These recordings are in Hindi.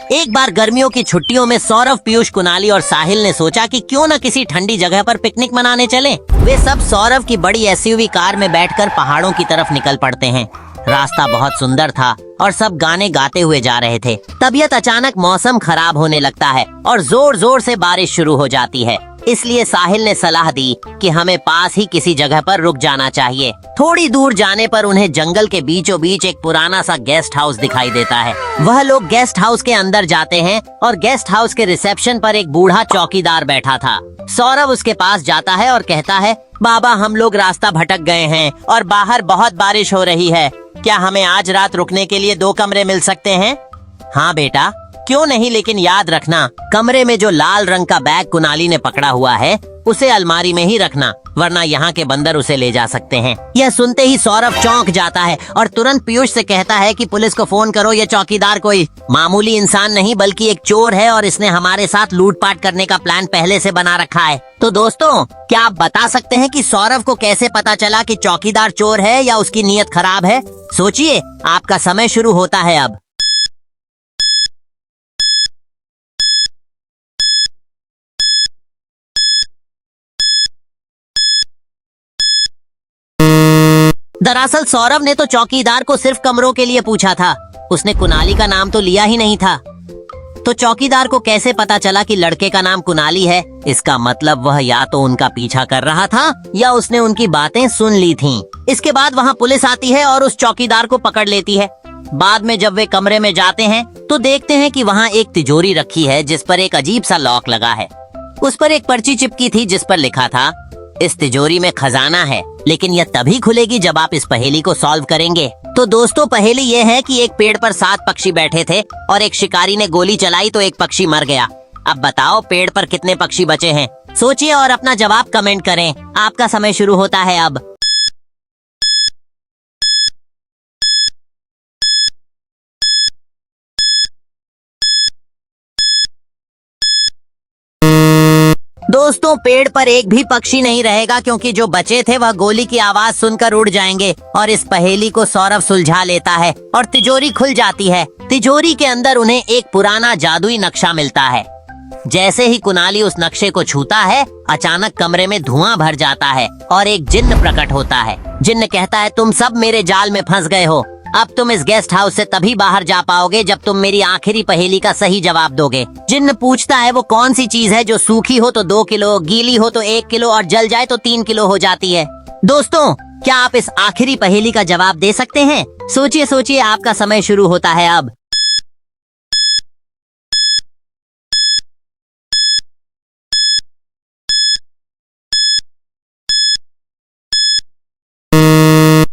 एक बार गर्मियों की छुट्टियों में सौरभ, पीयूष, कुणाली और साहिल ने सोचा कि क्यों न किसी ठंडी जगह पर पिकनिक मनाने चले। वे सब सौरभ की बड़ी एसयूवी कार में बैठकर पहाड़ों की तरफ निकल पड़ते हैं। रास्ता बहुत सुंदर था और सब गाने गाते हुए जा रहे थे। तबीयत अचानक मौसम खराब होने लगता है और जोर जोर से बारिश शुरू हो जाती है। इसलिए साहिल ने सलाह दी कि हमें पास ही किसी जगह पर रुक जाना चाहिए। थोड़ी दूर जाने पर उन्हें जंगल के बीचों बीच एक पुराना सा गेस्ट हाउस दिखाई देता है। वह लोग गेस्ट हाउस के अंदर जाते हैं और गेस्ट हाउस के रिसेप्शन पर एक बूढ़ा चौकीदार बैठा था। सौरभ उसके पास जाता है और कहता है, बाबा हम लोग रास्ता भटक गए हैं और बाहर बहुत बारिश हो रही है। क्या हमें आज रात रुकने के लिए 2 कमरे मिल सकते हैं? हाँ बेटा, क्यों नहीं, लेकिन याद रखना कमरे में जो लाल रंग का बैग कुणाली ने पकड़ा हुआ है उसे अलमारी में ही रखना, वरना यहाँ के बंदर उसे ले जा सकते हैं। यह सुनते ही सौरभ चौंक जाता है और तुरंत पीयूष से कहता है कि पुलिस को फोन करो, यह चौकीदार कोई मामूली इंसान नहीं बल्कि एक चोर है और इसने हमारे साथ लूटपाट करने का प्लान पहले से बना रखा है। तो दोस्तों, क्या आप बता सकते हैं कि सौरभ को कैसे पता चला कि चौकीदार चोर है या उसकी नीयत खराब है? सोचिए, आपका समय शुरू होता है अब। दरअसल सौरभ ने तो चौकीदार को सिर्फ कमरों के लिए पूछा था, उसने कुणाली का नाम तो लिया ही नहीं था। तो चौकीदार को कैसे पता चला कि लड़के का नाम कुणाली है? इसका मतलब वह या तो उनका पीछा कर रहा था या उसने उनकी बातें सुन ली थीं। इसके बाद वहाँ पुलिस आती है और उस चौकीदार को पकड़ लेती है। बाद में जब वे कमरे में जाते हैं तो देखते हैं कि वहाँ एक तिजोरी रखी है जिस पर एक अजीब सा लॉक लगा है। उस पर एक पर्ची चिपकी थी जिस पर लिखा था, इस तिजोरी में खजाना है, लेकिन यह तभी खुलेगी जब आप इस पहेली को सॉल्व करेंगे। तो दोस्तों, पहेली ये है कि एक पेड़ पर 7 पक्षी बैठे थे और एक शिकारी ने गोली चलाई तो एक पक्षी मर गया। अब बताओ पेड़ पर कितने पक्षी बचे हैं? सोचिए और अपना जवाब कमेंट करें। आपका समय शुरू होता है अब। दोस्तों, पेड़ पर एक भी पक्षी नहीं रहेगा क्योंकि जो बचे थे वह गोली की आवाज सुनकर उड़ जाएंगे। और इस पहेली को सौरभ सुलझा लेता है और तिजोरी खुल जाती है। तिजोरी के अंदर उन्हें एक पुराना जादुई नक्शा मिलता है। जैसे ही कुणाली उस नक्शे को छूता है, अचानक कमरे में धुआं भर जाता है और एक जिन्न प्रकट होता है। जिन्न कहता है, तुम सब मेरे जाल में फंस गए हो। अब तुम इस गेस्ट हाउस से तभी बाहर जा पाओगे जब तुम मेरी आखिरी पहेली का सही जवाब दोगे। जिन्न पूछता है, वो कौन सी चीज है जो सूखी हो तो 2 किलो, गीली हो तो 1 किलो और जल जाए तो 3 किलो हो जाती है? दोस्तों, क्या आप इस आखिरी पहेली का जवाब दे सकते हैं? सोचिए सोचिए, आपका समय शुरू होता है अब।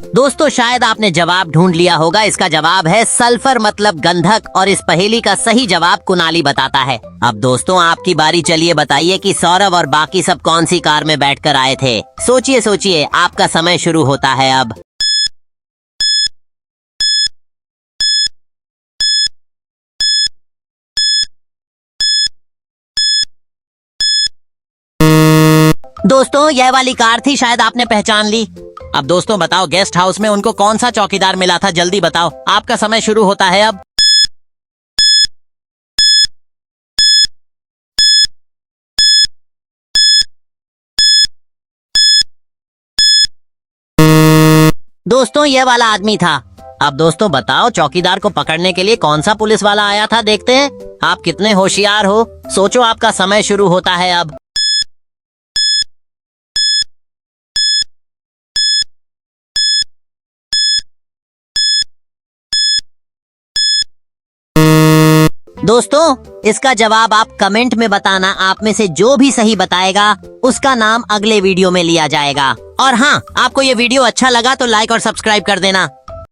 दोस्तों, शायद आपने जवाब ढूंढ लिया होगा। इसका जवाब है सल्फर, मतलब गंधक। और इस पहेली का सही जवाब कुणाली बताता है। अब दोस्तों, आपकी बारी। चलिए बताइए कि सौरभ और बाकी सब कौन सी कार में बैठकर आए थे? सोचिए सोचिए, आपका समय शुरू होता है अब। दोस्तों, यह वाली कार थी, शायद आपने पहचान ली। अब दोस्तों बताओ, गेस्ट हाउस में उनको कौन सा चौकीदार मिला था? जल्दी बताओ, आपका समय शुरू होता है अब। दोस्तों, यह वाला आदमी था। अब दोस्तों बताओ, चौकीदार को पकड़ने के लिए कौन सा पुलिस वाला आया था? देखते हैं आप कितने होशियार हो। सोचो, आपका समय शुरू होता है अब। दोस्तों, इसका जवाब आप कमेंट में बताना। आप में से जो भी सही बताएगा उसका नाम अगले वीडियो में लिया जाएगा। और हाँ, आपको ये वीडियो अच्छा लगा तो लाइक और सब्सक्राइब कर देना।